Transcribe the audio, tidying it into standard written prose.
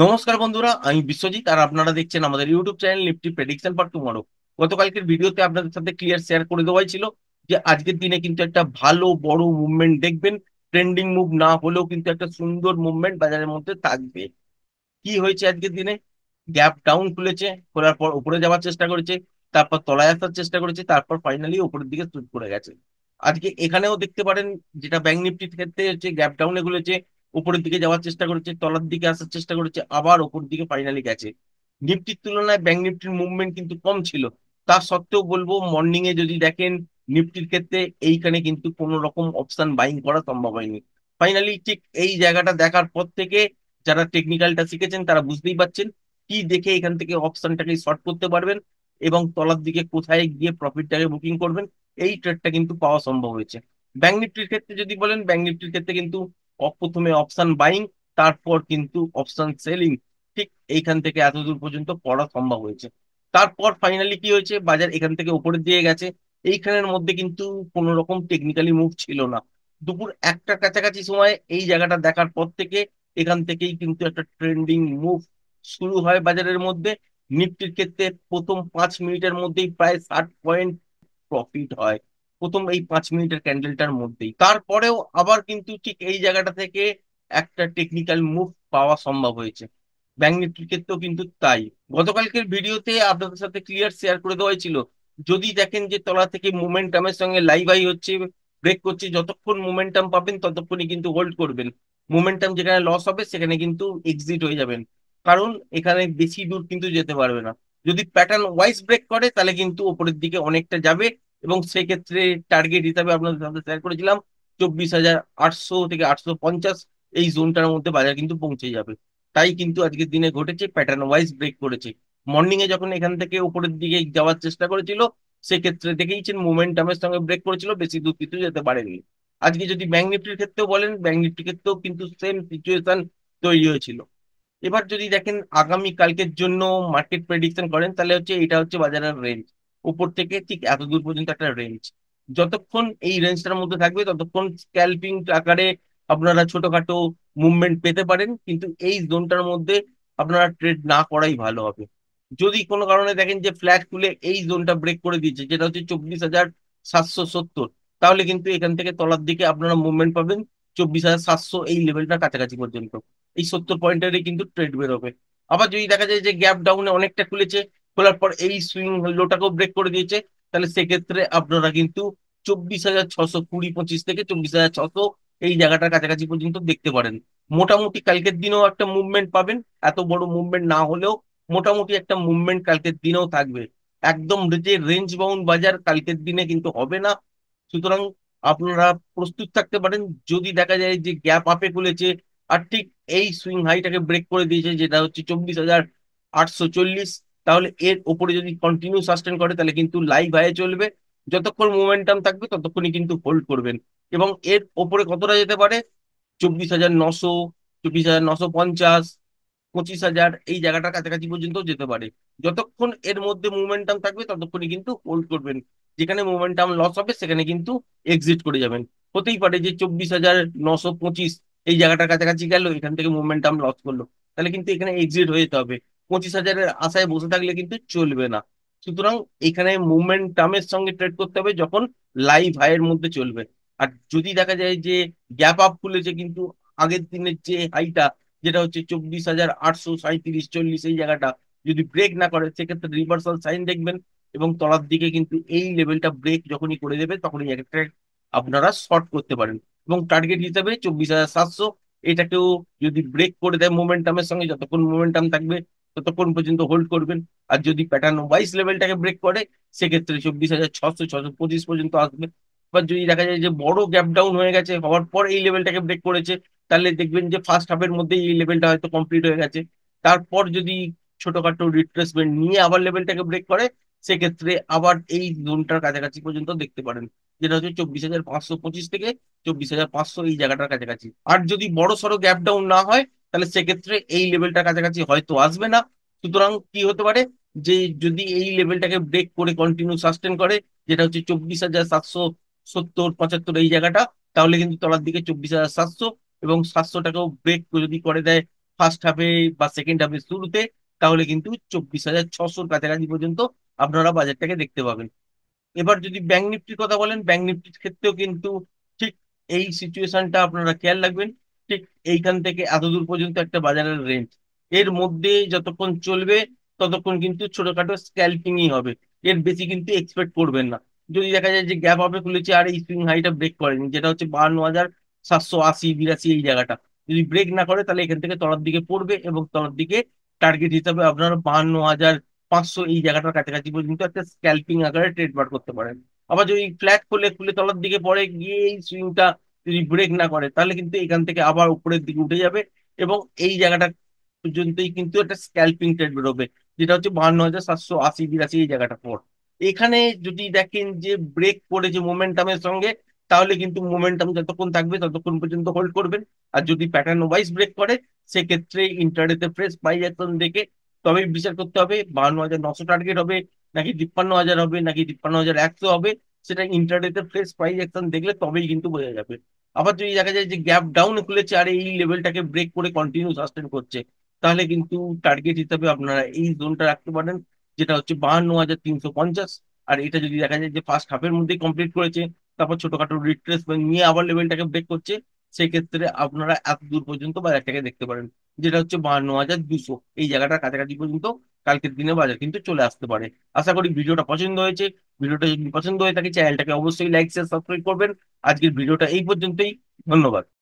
নমস্কার বন্ধুরা, আমি বিশ্বজিৎ আর আপনারা দেখছেন আমাদের YouTube channel Nifty prediction for tomorrow. গতকালকের ভিডিওতে আপনাদের সাথে ক্লিয়ার শেয়ার করে দেওয়াই ছিল যে আজকের দিনে কিন্তু একটা ভালো বড় মুভমেন্ট দেখবেন। ট্রেন্ডিং মুভ না হলেও কিন্তু একটা সুন্দর মুভমেন্ট বাজারের মধ্যে থাকবে। কি হয়েছে আজকের দিনে? গ্যাপ ডাউন খুলেছে, খোলার পর উপরে যাওয়ার চেষ্টা করেছে, তারপর তলায় আসার চেষ্টা করেছে, তারপর ফাইনালি উপরের দিকে শুট করে গেছে। আজকে এখানেও দেখতে পারেন, যেটা ব্যাংক নিফটির ক্ষেত্রে হচ্ছে গ্যাপ ডাউনে খুলেছে, উপরের দিকে যাওয়ার চেষ্টা করেছে, তলার দিকে আসার চেষ্টা করেছে, আবার উপর দিকে ফাইনালি গেছে। নিফটির তুলনায় ব্যাংক নিফটির মুভমেন্ট কিন্তু কম ছিল। তা সত্ত্বেও বলবো, মর্নিং এ যদি দেখেন নিফটির ক্ষেত্রে এইখানে কিন্তু কোনো রকম অপশন বাইং করা সম্ভব হয়নি। ফাইনালি ঠিক এই জায়গাটা দেখার পর থেকে যারা টেকনিক্যালটা শিখেছেন তারা বুঝতেই পারছেন কি দেখে এখান থেকে অপশনটাকে শর্ট করতে পারবেন এবং তলার দিকে কোথায় গিয়ে প্রফিটটাকে বুকিং করবেন। এই ট্রেডটা কিন্তু পাওয়া সম্ভব হয়েছে। ব্যাংক নিফটির ক্ষেত্রে যদি বলেন, ব্যাংক নিফটির ক্ষেত্রে কিন্তু প্রথমে অপশন বাইং, তারপর কিন্তু অপশন সেলিং, ঠিক এইখান থেকে এত দূর পর্যন্ত পড়া সম্ভব হয়েছে। তারপর ফাইনালি কি হয়েছে, বাজার এখান থেকে উপরের দিয়ে গেছে। এইখানের মধ্যে কিন্তু কোনো রকম টেকনিক্যালি মুভ ছিল না। দুপুর একটার কাছাকাছি সময় এই জায়গাটা দেখার পর থেকে এখান থেকেই কিন্তু একটা ট্রেন্ডিং মুভ শুরু হয় বাজারের মধ্যে। নিফটির ক্ষেত্রে প্রথম 5 মিনিটের মধ্যেই প্রায় 60 পয়েন্ট প্রফিট হয়, প্রথম এই 5 মিনিটের ক্যান্ডেলটার মধ্যেই। তারপরেও আবার কিন্তু ঠিক এই জায়গাটা থেকে একটা টেকনিক্যাল মুভ পাওয়া সম্ভব হয়েছে। ব্যাংক নিফটির ক্ষেত্রেও কিন্তু তাই। গতকালকের ভিডিওতে আপনাদের সাথে ক্লিয়ার শেয়ার করে দেওয়া ছিল, যদি দেখেন যে তলা থেকে মোমেন্টামের সঙ্গে লাইভ হাই হচ্ছে, ব্রেক করছে, যতক্ষণ মোমেন্টাম পাবেন ততক্ষণই কিন্তু হোল্ড করবেন। মোমেন্টাম যেখানে লস হবে সেখানে কিন্তু এক্সিট হয়ে যাবেন, কারণ এখানে বেশি দূর কিন্তু যেতে পারবে না। যদি প্যাটার্ন ওয়াইজ ব্রেক করে তাহলে কিন্তু ওপরের দিকে অনেকটা যাবে, এবং সেক্ষেত্রে টার্গেট হিসাবে আপনাদের সাথে শেয়ার করেছিলাম 24,800 থেকে 850, এই জোনটার মধ্যে বাজার কিন্তু পৌঁছে যাবে। তাই কিন্তু আজকের দিনে ঘটেছে, প্যাটার্ন ওয়াইজ ব্রেক করেছে। মর্নিং এ যখন এখান থেকে উপরের দিকে যাওয়ার চেষ্টা করেছিল, সেক্ষেত্রে দেখেইছেন মোমেন্টামের সঙ্গে ব্রেক করেছিল, বেশি দূর কিন্তু যেতে পারেনি। আজকে যদি ব্যাংক নিফটির ক্ষেত্রেও বলেন, ব্যাংক নিফটির ক্ষেত্রেও কিন্তু সেম সিচুয়েশন তৈরি হয়েছিল। এবার যদি দেখেন আগামী কালকের জন্য মার্কেট প্রেডিকশন করেন, তাহলে হচ্ছে এটা হচ্ছে বাজারের রেঞ্জ। উপর থেকে ঠিক এত দূর পর্যন্ত একটা রেঞ্জ, যতক্ষণ এই রেঞ্জটার মধ্যে থাকবে ততক্ষণ স্ক্যালপিং আকারে আপনারা ছোটখাটো মুভমেন্ট পেতে পারেন, কিন্তু এই জোনটার মধ্যে আপনারা ট্রেড না করাই ভালো হবে। যদি কোনো কারণে দেখেন যে ফ্ল্যাট খুলে এই জোনটা ব্রেক করে দিয়েছে, যেটা হচ্ছে 24,770, তাহলে কিন্তু এখান থেকে তলার দিকে আপনারা মুভমেন্ট পাবেন 24,700 এই লেভেলটা কাছাকাছি পর্যন্ত। এই 70 পয়েন্টেরই কিন্তু ট্রেড বেরোবে। আবার যদি দেখা যায় যে গ্যাপ ডাউনে অনেকটা খুলেছে, খোলার পর এই সুইং লোটাকেও ব্রেক করে দিয়েছে, তাহলে সেক্ষেত্রে আপনারা কিন্তু 24,620 25 থেকে 24,600 এই জায়গাটার কাছাকাছি পর্যন্ত দেখতে পারেন। মোটামুটি কালকের দিনেও একটা মুভমেন্ট পাবেন, এত বড় মুভমেন্ট না হলেও মোটামুটি একটা মুভমেন্ট কালকের দিনেও থাকবে। একদম যে রেঞ্জ বাউন্ড বাজার কালকের দিনে কিন্তু হবে না। সুতরাং আপনারা প্রস্তুত থাকতে পারেন। যদি দেখা যায় যে গ্যাপ আপে খুলেছে আর ঠিক এই সুইং হাইটাকে ব্রেক করে দিয়েছে, যেটা হচ্ছে 24,840, তাহলে এর উপরে যদি কন্টিনিউ সাস্টেন করে তাহলে কিন্তু লাইভ হাই চলবে। যতক্ষণ মোমেন্টাম থাকবে ততক্ষণই কিন্তু হোল্ড করবেন, এবং এর উপরে কতটা যেতে পারে, 24,900, 24,950, 25,000 এই জায়গাটার কাছাকাছি পর্যন্ত যেতে পারে। যতক্ষণ এর মধ্যে মুভমেন্টাম থাকবে ততক্ষণই কিন্তু হোল্ড করবেন। যেখানে মোমেন্টাম লস হবে সেখানে কিন্তু এক্সিট করে যাবেন। হতেই পারে যে 24,925 এই জায়গাটার কাছাকাছি গেল, এখান থেকে মোমেন্টাম লস করলো, তাহলে কিন্তু এখানে এক্সিট হয়ে যেতে হবে। 25,000-এর আশায় বসে থাকলে কিন্তু চলবে না। সুতরাং এখানে মোমেন্টামের সঙ্গে ট্রেড করতে হবে যখন লাইভ হাইয়ের মধ্যে চলবে। আর যদি দেখা যায় যে গ্যাপ আপ খুলেছে কিন্তু আগের দিনের যে হাইটা, যেটা হচ্ছে 24,837-40, এই জায়গাটা যদি ব্রেক না করে সেক্ষেত্রে রিভার্সাল সাইন দেখবেন, এবং তলার দিকে কিন্তু এই লেভেলটা ব্রেক যখনই করে দেবে তখনই একটা আপনারা শর্ট করতে পারেন। এবং টার্গেট হিসাবে 24,700, এটাকেও যদি ব্রেক করে দেয় মোমেন্টামের সঙ্গে, যতক্ষণ মোমেন্টাম থাকবে ততক্ষণ পর্যন্ত হোল্ড করবেন। আর যদি প্যাটার্ন ওয়াইজ লেভেলটাকে ব্রেক করে সেক্ষেত্রে 24,600, 625 পর্যন্ত আসবে। এবার যদি দেখা যায় যে বড় গ্যাপ ডাউন হয়ে গেছে, হওয়ার পর এই লেভেলটাকে ব্রেক করেছে, তাহলে দেখবেন যে ফার্স্ট হাফের মধ্যেই এই লেভেলটা হয়তো কমপ্লিট হয়ে গেছে। তারপর যদি ছোটখাটো রিট্রেসমেন্ট নিয়ে আবার লেভেলটাকে ব্রেক করে, সেক্ষেত্রে আবার এই জোনটার কাছাকাছি পর্যন্ত দেখতে পারেন, যেটা হচ্ছে 24,525 থেকে 24,500 এই জায়গাটার কাছাকাছি। আর যদি বড় সড়ো গ্যাপ ডাউন না হয় তাহলে সেক্ষেত্রে এই লেভেলটার কাছাকাছি হয়তো আসবে না। সুতরাং কি হতে পারে, যে যদি এই লেভেলটাকে ব্রেক করে কন্টিনিউ সাস্টেন করে, যেটা হচ্ছে 24,770 75 এই জায়গাটা, তাহলে কিন্তু তলার দিকে 24,700 এবং 700টাকেও ব্রেক যদি করে দেয় ফার্স্ট হাফে বা সেকেন্ড হাফের শুরুতে, তাহলে কিন্তু 24,600 কাছাকাছি পর্যন্ত আপনারা বাজারটাকে দেখতে পাবেন। এবার যদি ব্যাংক নিফটির কথা বলেন, ব্যাংক নিফটির ক্ষেত্রেও কিন্তু ঠিক এই সিচুয়েশনটা আপনারা খেয়াল রাখবেন। ঠিক এইখান থেকে এত দূর পর্যন্ত একটা বাজারের রেঞ্জ, এর মধ্যে যতক্ষণ চলবে ততক্ষণ কিন্তু ছোটখাটো স্ক্যালপিংই হবে, এর বেশি কিন্তু এক্সপেক্ট করবেন না। যদি দেখা যায় যে গ্যাপ আপে খুলেছে আর এই সুইং হাইটা ব্রেক করেনি, যেটা হচ্ছে 52,780 82 এই জায়গাটা, যদি ব্রেক না করে তাহলে এখান থেকে তলার দিকে পড়বে, এবং তলার দিকে টার্গেট হিসাবে আপনারা 52,500 এই জায়গাটার কাছাকাছি পর্যন্ত একটা স্ক্যালপিং আকারে ট্রেড বার করতে পারেন। আবার যদি ফ্ল্যাট খুলে খুলে তলার দিকে পড়ে গিয়ে এই সুইংটা যদি ব্রেক না করে, তাহলে কিন্তু এখান থেকে আবার উপরের দিকে উঠে যাবে, এবং এই জায়গাটা পর্যন্তই কিন্তু একটা স্ক্যালপিং ট্রেড বেরোবে, যেটা হচ্ছে 52,780 82 এই জায়গাটা পর। এখানে যদি দেখেন যে ব্রেক করেছে মোমেন্টামের সঙ্গে, তাহলে কিন্তু মোমেন্টাম যতক্ষণ থাকবে ততক্ষণ পর্যন্ত হোল্ড করবেন। আর যদি প্যাটার্ন ওয়াইজ ব্রেক করে, সেক্ষেত্রে ইন্টারডেতে ফ্রেশ বাই অ্যাকশন দেখে তবেই বিচার করতে হবে 52,900 টার্গেট হবে, নাকি 53,000 হবে, নাকি 53,100 হবে। সেটা ইন্টারডেতে ফ্রেশ প্রাইস অ্যাকশন দেখলে তবেই কিন্তু বোঝা যাবে। আবার যদি দেখা যায় যে গ্যাপ ডাউন খুলেছে আর এই লেভেলটাকে ব্রেক করে কন্টিনিউ সাস্টেন করছে, তাহলে কিন্তু টার্গেট হিসাবে আপনারা এই জোনটা রাখতে পারেন, যেটা হচ্ছে 52,350। আর এটা যদি দেখা যায় যে ফার্স্ট হাফের মধ্যেই কমপ্লিট করেছে, তারপর ছোটখাটো রিট্রেসমেন্ট নিয়ে আবার লেভেলটাকে ব্রেক করছে, সেক্ষেত্রে আপনারা এত দূর পর্যন্ত বাজারটাকে দেখতে পারেন, যেটা হচ্ছে 52,200 এই জায়গাটার কাছাকাছি পর্যন্ত কালকের দিনে বাজার কিন্তু চলে আসতে পারে। আশা করি ভিডিওটা পছন্দ হয়েছে। ভিডিওটা যদি পছন্দ হয়ে থাকে চ্যানেলটাকে অবশ্যই লাইক শেয়ার সাবস্ক্রাইব করবেন। আজকের ভিডিওটা এই পর্যন্তই। ধন্যবাদ।